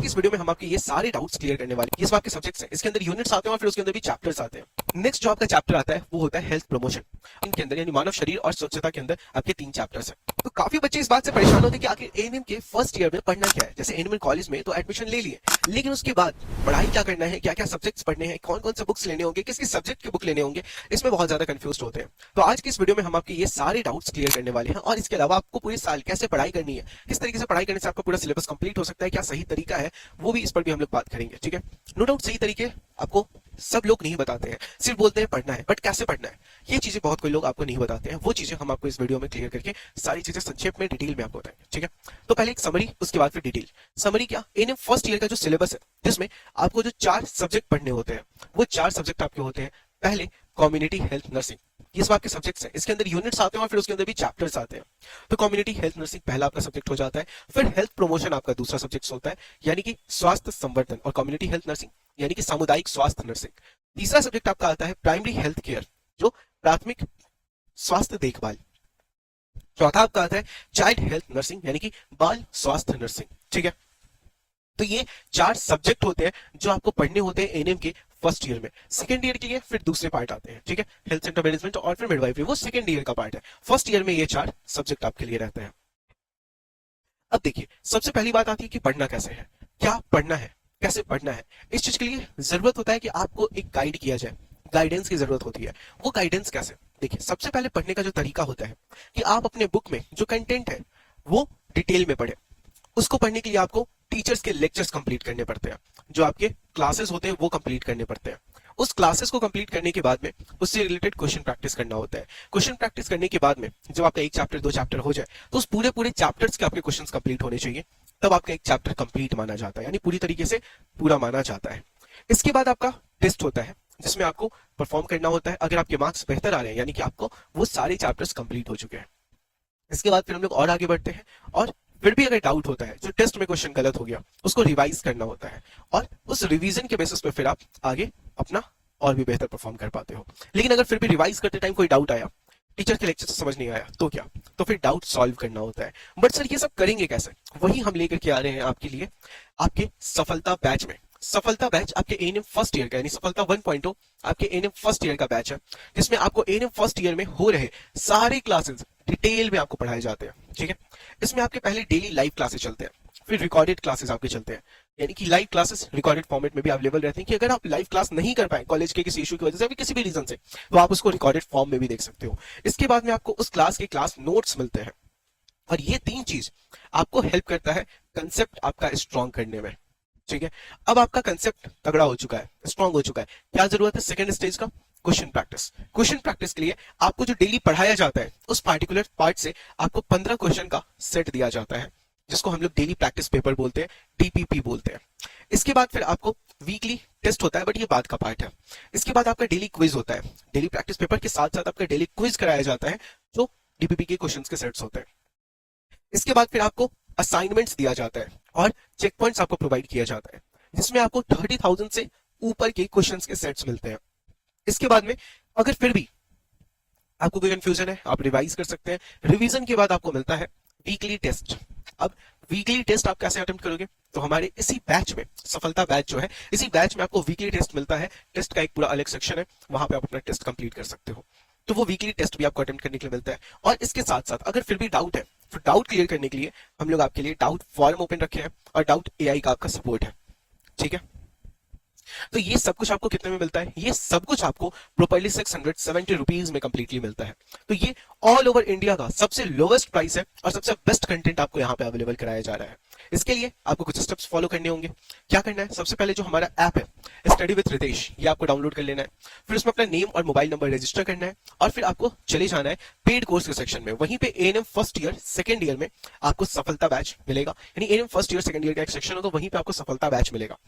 इस वीडियो में हम आपके ये सारे डाउट्स क्लियर करने वाले हैं। ये सब आपके सब्जेक्ट्स हैं, इसके अंदर यूनिट्स आते हैं और फिर उसके अंदर भी चैप्टर्स आते हैं। नेक्स्ट जो आपका चैप्टर आता है वो होता है हेल्थ प्रमोशन। इनके अंदर यानी मानव शरीर और स्वच्छता के अंदर आपके 3 चैप्टर्स हैं। तो काफी बच्चे इस बात से परेशान होते हैं कि आखिर एएनएम के फर्स्ट ईयर में पढ़ना क्या है। जैसे एएनएम कॉलेज में तो एडमिशन ले लिए, लेकिन उसके बाद पढ़ाई क्या करना है, क्या क्या सब्जेक्ट्स पढ़ने हैं, कौन कौन से बुक्स लेने होंगे, किस किस सब्जेक्ट के बुक लेने होंगे, इसमें बहुत ज्यादा कंफ्यूज होते हैं। तो आज की इस वीडियो में हम आपके ये सारे डाउट्स क्लियर करने वाले हैं और इसके अलावा आपको पूरे साल कैसे पढ़ाई करनी है, किस तरीके से पढ़ाई करने से आपका पूरा सिलेबस कंप्लीट हो सकता है, क्या सही तरीका है, वो भी इस पर भी हम लोग बात करेंगे। ठीक है, नो डाउट सही तरीके आपको सब लोग नहीं बताते हैं, सिर्फ बोलते हैं पढ़ना है, बट कैसे पढ़ना है ये चीजें बहुत कोई लोग आपको नहीं बताते हैं। वो चीजें हम आपको इस वीडियो में क्लियर करके सारी चीजें संक्षेप में डिटेल में आपको बताएंगे। ठीक है, तो पहले एक समरी, उसके बाद फिर डिटेल। समरी क्या, एएनएम फर्स्ट ईयर का जो सिलेबस है जिसमें आपको जो 4 सब्जेक्ट पढ़ने होते हैं, वो 4 सब्जेक्ट आपके होते हैं। पहले कम्युनिटी हेल्थ नर्सिंग, ये सब आपके सब्जेक्ट्स हैं, इसके अंदर यूनिट्स आते हैं और फिर उसके अंदर भी चैप्टर्स आते हैं। तो कम्युनिटी हेल्थ नर्सिंग पहला आपका सब्जेक्ट हो जाता है। फिर हेल्थ प्रमोशन आपका दूसरा सब्जेक्ट होता है, यानी कि स्वास्थ्य संवर्धन, और कम्युनिटी हेल्थ नर्सिंग यानी कि सामुदायिक स्वास्थ्य नर्सिंग। तीसरा सब्जेक्ट आपका आता है प्राइमरी हेल्थ केयर, जो प्राथमिक स्वास्थ्य देखभाल। चौथा आपका आता है चाइल्ड हेल्थ नर्सिंग, यानी कि बाल स्वास्थ्य नर्सिंग। ठीक है, तो ये 4 सब्जेक्ट होते हैं जो आपको पढ़ने होते हैं एएनएम के फर्स्ट ईयर में। सेकंड ईयर के लिए फिर दूसरे पार्ट आते हैं। ठीक है, हेल्थ सेंटर मैनेजमेंट और फिर मिडवाइफरी, वो सेकंड ईयर का पार्ट है। फर्स्ट ईयर में ये 4 सब्जेक्ट आपके लिए रहते हैं। अब देखिए, सबसे पहली बात आती है कि पढ़ना कैसे है, क्या पढ़ना है, कैसे पढ़ना है। इस चीज के लिए जरूरत होता है कि आपको एक गाइड किया जाए, गाइडेंस की जरूरत होती है। वो गाइडेंस कैसे, देखिए सबसे पहले पढ़ने का जो तरीका होता है कि आप अपने बुक में जो कंटेंट है वो डिटेल में पढ़े। उसको पढ़ने के लिए आपको टीचर्स के लेक्चर्स कंप्लीट करने पड़ते हैं, जो आपके क्लासेस होते हैं वो कंप्लीट करने पड़ते हैं। उस क्लासेस को कंप्लीट करने के बाद में उससे रिलेटेड क्वेश्चन प्रैक्टिस करना होता है। क्वेश्चन प्रैक्टिस करने के बाद में जब आपका 1 चैप्टर 2 चैप्टर हो जाए तो उस पूरे चैप्टर्स के आपके क्वेश्चंस कंप्लीट होने चाहिए, तब आपका 1 चैप्टर कंप्लीट माना जाता है, यानी पूरी तरीके से पूरा माना जाता है। इसके बाद आपका टेस्ट होता है जिसमें आपको परफॉर्म करना होता है। अगर आपके मार्क्स बेहतर आ रहे हैं यानी कि आपको वो सारे चैप्टर्स कंप्लीट हो चुके हैं। इसके बाद फिर हम लोग और आगे बढ़ते हैं, और फिर भी अगर डाउट होता है, जो टेस्ट में क्वेश्चन गलत हो गया, उसको रिवाइज करना होता है, और उस रिवीजन के बेसिस पे फिर आप आगे अपना और भी बेहतर परफॉर्म कर पाते हो। लेकिन अगर फिर भी रिवाइज करते टाइम कोई डाउट आया, टीचर के लेक्चर से समझ नहीं आया, तो क्या, तो फिर डाउट सॉल्व करना होता है। बट सर ये सब करेंगे कैसे, वही हम लेकर के आ रहे हैं आपके लिए आपके सफलता बैच में। सफलता बैच आपके एएनएम फर्स्ट ईयर का, यानी सफलता 1.0 आपके एएनएम फर्स्ट ईयर का बैच है, जिसमें आपको एएनएम फर्स्ट ईयर में हो रहे सारे क्लासेस डिटेल में आपको पढ़ाए जाते हैं। ठीक है, इसमें आपके पहले डेली लाइव क्लासेस चलते हैं, फिर रिकॉर्डेड क्लासेस आपके चलते हैं, यानी कि लाइव क्लासेस रिकॉर्डेड फॉर्मेट में भी अवेलेबल रहते हैं कि अगर आप लाइव क्लास नहीं कर पाए कॉलेज के किसी इशू की वजह से, किसी भी रीजन से, तो आप उसको रिकॉर्डेड फॉर्म में भी देख सकते हो। इसके बाद में आपको उस क्लास के क्लास नोट्स मिलते हैं, और ये 3 चीज आपको हेल्प करता है कंसेप्ट आपका स्ट्रॉन्ग करने में। ठीक है, अब आपका कंसेप्ट तगड़ा हो चुका है, स्ट्रॉन्ग हो चुका है, क्या जरूरत है सेकंड स्टेज का, क्वेश्चन प्रैक्टिस। क्वेश्चन प्रैक्टिस के लिए आपको जो डेली पढ़ाया जाता है उस पार्टिकुलर पार्ट से आपको 15 क्वेश्चन का सेट दिया जाता है, जिसको हम लोग डेली प्रैक्टिस पेपर बोलते हैं, डीपीपी बोलते हैं। इसके बाद फिर आपको वीकली टेस्ट होता है, बट ये बाद का पार्ट है। इसके बाद आपका डेली क्विज होता है, डेली प्रैक्टिस पेपर के साथ साथ आपका डेली क्विज कराया जाता है, जो डीपीपी के क्वेश्चंस के सेट्स होते हैं। इसके बाद फिर आपको असाइनमेंट्स दिया जाता है और चेक पॉइंट्स आपको प्रोवाइड किया जाता है, जिसमें आपको 30,000 से ऊपर के क्वेश्चंस के सेट्स मिलते हैं। इसके बाद में अगर फिर भी आपको कोई कंफ्यूजन है, आप रिवाइज कर सकते हैं। रिवीजन के बाद आपको मिलता है वीकली टेस्ट। अब वीकली टेस्ट आप कैसे अटेम्प्ट करोगे, तो हमारे इसी बैच में, सफलता बैच जो है, इसी बैच में आपको वीकली टेस्ट मिलता है। टेस्ट का एक पूरा अलग सेक्शन है, वहां पे आप अपना टेस्ट कंप्लीट कर सकते हो। तो वो वीकली टेस्ट भी आपको अटेम्प्ट करने के लिए मिलता है। और इसके साथ साथ अगर फिर भी डाउट है, तो डाउट क्लियर करने के लिए हम लोग आपके लिए डाउट फॉरम ओपन रखे हैं, और डाउट एआई का आपका सपोर्ट है। ठीक है, तो ये सब कुछ आपको कितने में मिलता है, ये सब कुछ आपको प्रॉपर्ली 670 रुपीज में कंप्लीटली मिलता है। तो ये ऑल ओवर इंडिया का सबसे लोवेस्ट प्राइस है, और सबसे बेस्ट कंटेंट आपको यहाँ पे अवेलेबल कराया जा रहा है। इसके लिए आपको कुछ स्टेप्स फॉलो करने होंगे। क्या करना है, सबसे पहले जो हमारा ऐप है स्टडी विद रितेश, ये आपको डाउनलोड कर लेना है। फिर उसमें अपना नेम और मोबाइल नंबर रजिस्टर करना है, और फिर आपको चले जाना है पेड कोर्स के सेक्शन में। वहीं पे ANM first year second year में आपको सफलता बैच मिलेगा, यानी ANM first year second year का एक सेक्शन होगा, वहीं पे आपको सफलता बैच मिलेगा।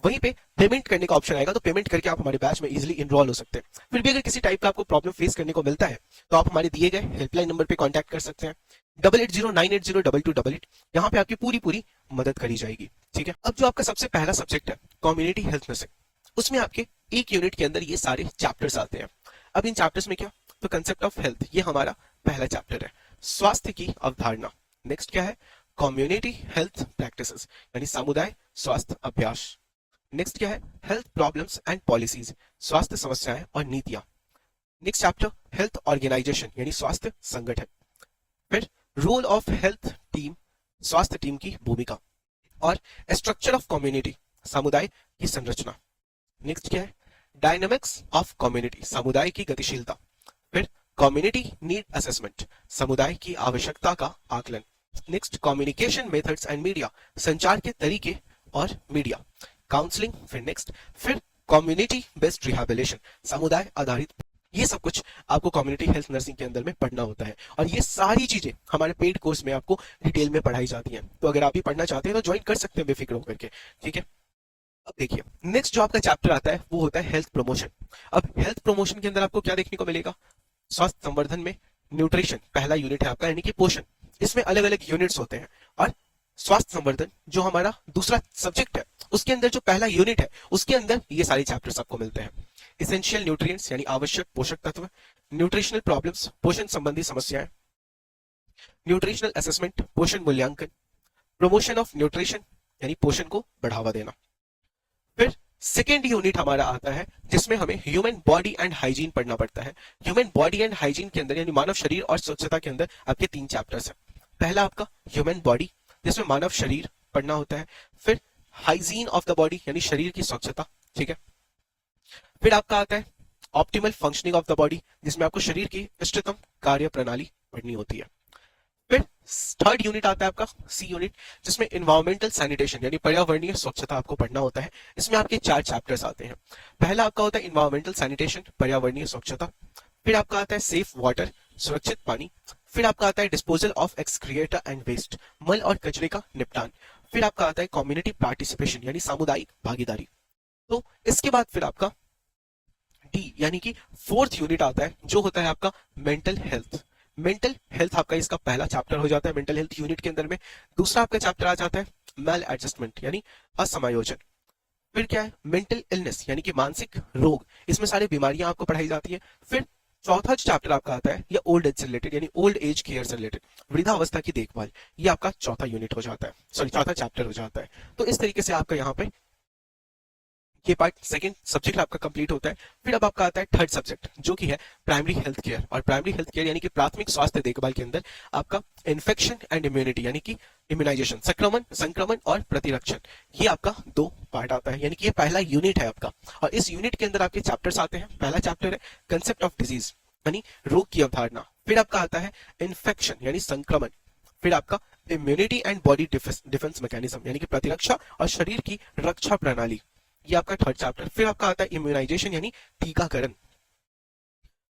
वहीं पे पेमेंट करने का ऑप्शन आएगा, तो पेमेंट करके आप हमारे बैच में इजीली इनरोल हो सकते हैं। फिर भी अगर किसी टाइप का आपको प्रॉब्लम फेस करने को मिलता है, तो आप हमारे दिए गए हेल्पलाइन नंबर पे कांटेक्ट कर सकते हैं, 8809802288। यहाँ पे आपकी पूरी मदद करी जाएगी। ठीक है, अब जो आपका सबसे पहला सब्जेक्ट है कम्युनिटी हेल्थ नर्सिंग, उसमें आपके एक यूनिट के अंदर ये सारे चैप्टर्स आते हैं। अब इन चैप्टर्स में क्या, तो कंसेप्ट ऑफ हेल्थ, ये हमारा पहला चैप्टर है। स्वास्थ्य की अवधारणा, नेक्स्ट क्या है, कम्युनिटी हेल्थ प्रैक्टिसेस यानी समुदाय स्वास्थ्य अभ्यास। नेक्स्ट क्या है, हेल्थ प्रॉब्लम्स एंड पॉलिसीज, स्वास्थ्य समस्याएं और नीतियां। नेक्स्ट चैप्टर हेल्थ ऑर्गेनाइजेशन यानी स्वास्थ्य संगठन। फिर रोल ऑफ हेल्थ टीम, स्वास्थ्य टीम की भूमिका। और स्ट्रक्चर ऑफ कम्युनिटी, समुदाय की संरचना। नेक्स्ट क्या है, डायनामिक्स ऑफ कम्युनिटी, समुदाय की गतिशीलता। फिर कम्युनिटी नीड असेसमेंट, समुदाय की आवश्यकता का आकलन। Next communication methods and media, संचार के तरीके और मीडिया। काउंसलिंग, फिर नेक्स्ट फिर कम्युनिटी बेस्ड रिहैबिलिटेशन, समुदाय आधारित। ये सब कुछ आपको कम्युनिटी हेल्थ नर्सिंग के अंदर में पढ़ना होता है और ये सारी चीजें हमारे पेड कोर्स में आपको डिटेल में पढ़ाई जाती हैं। तो अगर आप भी पढ़ना चाहते हैं तो ज्वाइन कर सकते हैं बेफिक्र होकर के, ठीक है। अब देखिए नेक्स्ट जो आपका चैप्टर आता है वो होता है हेल्थ प्रमोशन। अब हेल्थ प्रमोशन के अंदर आपको क्या देखने को मिलेगा, स्वास्थ्य संवर्धन में न्यूट्रिशन पहला यूनिट है आपका यानी कि पोषण, इसमें अलग अलग यूनिट्स होते हैं। और स्वास्थ्य संवर्धन जो हमारा दूसरा सब्जेक्ट है उसके अंदर जो पहला यूनिट है उसके अंदर ये सारे चैप्टर्स आपको मिलते हैं। इसेंशियल न्यूट्रिएंट्स यानी आवश्यक पोषक तत्व, न्यूट्रिशनल प्रॉब्लम्स पोषण संबंधी समस्याएं, न्यूट्रिशनल असेसमेंट पोषण मूल्यांकन, प्रमोशन ऑफ न्यूट्रिशन यानी पोषण को बढ़ावा देना। फिर सेकेंड यूनिट हमारा आता है जिसमें हमें ह्यूमन बॉडी एंड हाइजीन पढ़ना पड़ता है। ह्यूमन बॉडी एंड हाइजीन के अंदर यानी मानव शरीर और स्वच्छता के अंदर आपके 3 चैप्टर्स हैं। पहला आपका ह्यूमन बॉडी जिसमें मानव शरीर पढ़ना होता है। फिर हाइजीन ऑफ द बॉडी यानी शरीर की स्वच्छता, ठीक है। फिर आपका आता है optimal functioning of the body जिसमें आपको शरीर की इष्टतम कार्य प्रणाली पढ़नी होती है। फिर थर्ड यूनिट आता है आपका सी यूनिट जिसमें इन्वायरमेंटल सैनिटेशन यानी पर्यावरणीय स्वच्छता आपको पढ़ना होता है। इसमें आपके 4 चैप्टर्स आते हैं। पहला आपका होता है इन्वायरमेंटल सैनिटेशन पर्यावरणीय स्वच्छता। फिर आपका आता है सेफ वाटर सुरक्षित पानी। फिर आपका आता है डिस्पोजल ऑफ एक्सक्रिएटर एंड वेस्ट मल और कचरे का निपटान। फिर आपका आता है कम्युनिटी पार्टिसिपेशन यानी सामुदायिक भागीदारी। तो इसके बाद फिर आपका डी यानी कि फोर्थ यूनिट आता है जो होता है आपका मेंटल हेल्थ। मेंटल हेल्थ आपका इसका पहला चैप्टर हो जाता है मेंटल हेल्थ यूनिट के अंदर में। दूसरा आपका चैप्टर आ जाता है मेल एडजस्टमेंट यानी असमायोजन। फिर क्या है मेंटल इलनेस यानी कि मानसिक रोग, इसमें सारी बीमारियां आपको पढ़ाई जाती है। फिर चौथा चैप्टर आपका आता है ये ओल्ड एज से रिलेटेड यानी ओल्ड एज केयर से रिलेटेड वृद्धावस्था की देखभाल। ये आपका चौथा यूनिट हो जाता है, सॉरी चौथा चैप्टर हो जाता है। तो इस तरीके से आपका यहाँ पे ये पार्ट सेकंड सब्जेक्ट आपका कंप्लीट होता है। फिर अब आपका आता है थर्ड सब्जेक्ट जो कि है प्राइमरी हेल्थ केयर। और प्राइमरी हेल्थ केयर यानी कि प्राथमिक स्वास्थ्य देखभाल के अंदर आपका इन्फेक्शन एंड इम्यूनिटी यानी कि इम्यूनाइजेशन संक्रमण और प्रतिरक्षण, ये आपका 2 पार्ट आता है यानी कि ये पहला यूनिट है आपका। और इस यूनिट के अंदर आपके चैप्टर्स आते हैं। पहला चैप्टर है कंसेप्ट ऑफ डिजीज यानी रोग की अवधारणा। फिर आपका आता है इन्फेक्शन यानी संक्रमण। फिर आपका immunity and body defence mechanism यानी कि प्रतिरक्षा और शरीर की रक्षा प्रणाली, ये आपका थर्ड चैप्टर। फिर आपका आता है इम्यूनाइजेशन यानी टीकाकरण।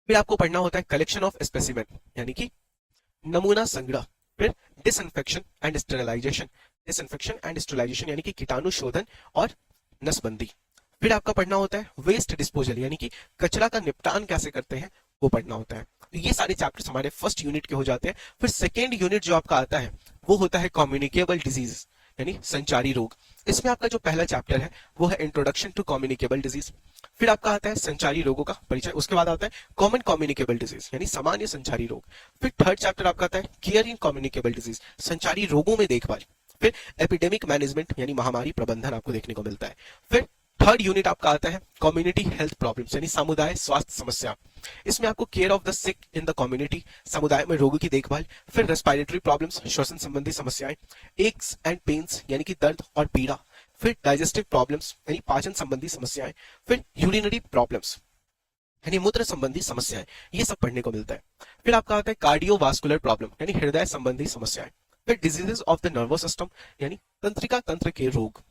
फिर आपको पढ़ना होता है कलेक्शन ऑफ स्पेसिमेन यानी कि नमूना संग्रह। फिर डिसइंफेक्शन एंड स्टेरिलाइजेशन यानी कि कीटाणु शोधन और नसबंदी। फिर आपका पढ़ना होता है वेस्ट डिस्पोजल यानी कि कचरा का निपटान कैसे करते हैं वो पढ़ना होता है। तो ये सारे चैप्टर्स हमारे फर्स्ट यूनिट के हो जाते हैं। फिर सेकेंड यूनिट जो आपका आता है वो होता है कम्युनिकेबल डिजीज यानी संचारी रोग। इसमें आपका जो पहला चैप्टर है वो है इंट्रोडक्शन टू कम्युनिकेबल डिजीज। फिर आपका आता है संचारी रोगों का परिचय। उसके बाद आता है कॉमन कम्युनिकेबल डिजीज यानी सामान्य संचारी रोग। फिर थर्ड चैप्टर आपका आता है केयर इन कम्युनिकेबल डिजीज संचारी रोगों में देखभाल। फिर एपिडेमिक मैनेजमेंट यानी महामारी प्रबंधन आपको देखने को मिलता है। फिर थर्ड यूनिट आपका आता है कम्युनिटी हेल्थ प्रॉब्लम्स यानी समुदाय स्वास्थ्य समस्या। इसमें आपको care of the sick in the community समुदाय में रोगों की देखभाल। फिर रेस्पिरेटरी प्रॉब्लम्स श्वसन संबंधी समस्याएं, एक्स एंड पेन्स यानी कि दर्द और पीड़ा। फिर डाइजेस्टिव प्रॉब्लम्स यानी पाचन संबंधी समस्याएं। फिर यूरिनरी प्रॉब्लम्स यानी मूत्र संबंधी समस्याएं, ये सब पढ़ने को मिलता है। फिर आपका आता है कार्डियोवास्कुलर प्रॉब्लम यानी हृदय संबंधी समस्याएं। फिर diseases of the nervous system यानी तंत्रिका तंत्र के रोग।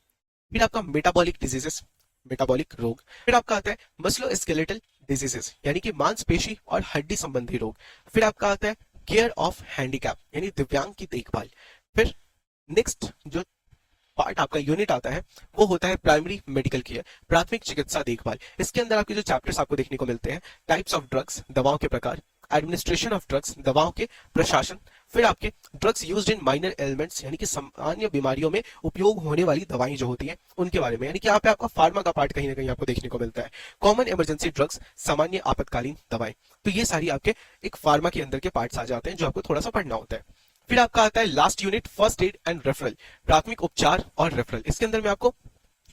फिर आपका मेटाबॉलिक डिजीजेस मेटाबॉलिक रोग। फिर आपका आता है मस्कुलोस्केलेटल डिजीजेस यानी कि मांसपेशी और हड्डी संबंधी रोग। फिर आपका आता है केयर ऑफ हैंडीकैप यानी दिव्यांग की देखभाल। फिर नेक्स्ट जो पार्ट आपका यूनिट आता है वो होता है प्राइमरी मेडिकल केयर प्राथमिक चिकित्सा देखभाल। इसके अंदर आपके जो चैप्टर्स आपको देखने को मिलते हैं टाइप्स ऑफ ड्रग्स दवाओं के प्रकार, एडमिनिस्ट्रेशन ऑफ ड्रग्स दवाओं के प्रशासन। फिर आपके drugs used in minor elements यानी कि सामान्य बीमारियों में उपयोग होने वाली दवाएं जो होती हैं उनके बारे में, यानी कि यहाँ पे आपका फार्मा का पार्ट कहीं ना कहीं आपको देखने को मिलता है। कॉमन इमरजेंसी ड्रग्स सामान्य आपातकालीन दवाएं, तो ये सारी आपके एक फार्मा के अंदर के पार्ट्स आ जाते हैं जो आपको थोड़ा सा पढ़ना होता है। फिर आपका आता है last unit first aid and referral, प्राथमिक उपचार और रेफरल। इसके अंदर में आपको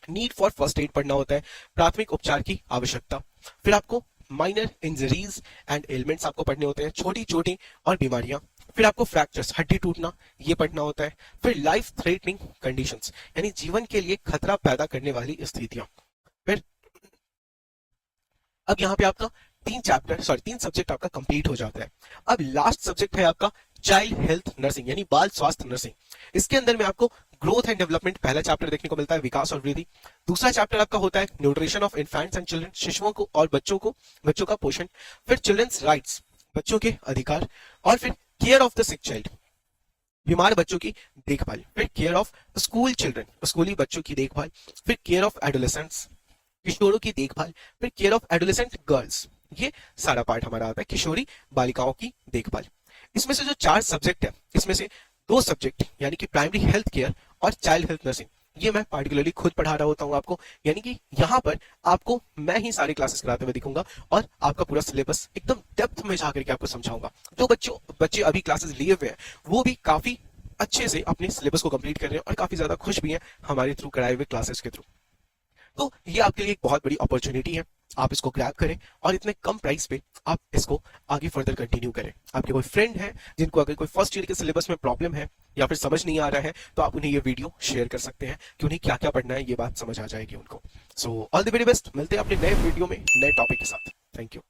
नीड फॉर फर्स्ट एड पढ़ना होता है, प्राथमिक उपचार की आवश्यकता। फिर आपको माइनर इंजरीज एंड एलिमेंट्स आपको पढ़ने होते हैं, छोटी छोटी और बीमारियां। फिर आपको फ्रैक्चर्स, हड्डी टूटना, ये पढ़ना होता है। फिर लाइफ थ्रेटनिंग कंडीशंस, यानी जीवन के लिए खतरा पैदा करने वाली स्थितियां। फिर अब यहाँ पे आपका तीन सब्जेक्ट आपका कंप्लीट हो जाता है। अब लास्ट सब्जेक्ट है आपका चाइल्ड हेल्थ नर्सिंग, यानी बाल स्वास्थ्य नर्सिंग। इसके अंदर में आपको ग्रोथ एंड डेवलपमेंट पहला चैप्टर देखने को मिलता है, विकास और वृद्धि। दूसरा चैप्टर आपका होता है nutrition of infants and children, शिशुओं को और बच्चों का पोषण। फिर चिल्ड्रंस राइट्स, बच्चों के अधिकार। और फिर care of the sick child, बीमार बच्चों की देखभाल। फिर केयर ऑफ स्कूल चिल्ड्रन, स्कूली बच्चों की देखभाल। फिर केयर ऑफ एडोलेसेंट्स, किशोरों की देखभाल। फिर केयर ऑफ एडोलेसेंट गर्ल्स, ये सारा पार्ट हमारा आता है, किशोरी बालिकाओं की देखभाल। इसमें से जो 4 सब्जेक्ट है, इसमें से 2 सब्जेक्ट यानी कि प्राइमरी हेल्थ केयर और चाइल्ड हेल्थ नर्सिंग, ये मैं पार्टिकुलरली खुद पढ़ा रहा होता हूँ आपको, यानी कि यहाँ पर आपको मैं ही सारी क्लासेस कराते हुए दिखूंगा और आपका पूरा सिलेबस एकदम डेप्थ में जाकर के आपको समझाऊंगा। जो बच्चे अभी क्लासेस लिए हुए हैं वो भी काफी अच्छे से अपने सिलेबस को कंप्लीट कर रहे हैं और काफी ज्यादा खुश भी हैं हमारे थ्रू कराए हुए क्लासेस के थ्रू। तो ये आपके लिए एक बहुत बड़ी अपॉर्चुनिटी है, आप इसको ग्रैब करें और इतने कम प्राइस पे आप इसको आगे फर्दर कंटिन्यू करें। आपके कोई फ्रेंड है जिनको अगर कोई फर्स्ट ईयर के सिलेबस में प्रॉब्लम है या फिर समझ नहीं आ रहा है, तो आप उन्हें ये वीडियो शेयर कर सकते हैं कि उन्हें क्या क्या पढ़ना है, ये बात समझ आ जाएगी उनको। So all the very best, मिलते हैं अपने नए वीडियो में नए टॉपिक के साथ। Thank you.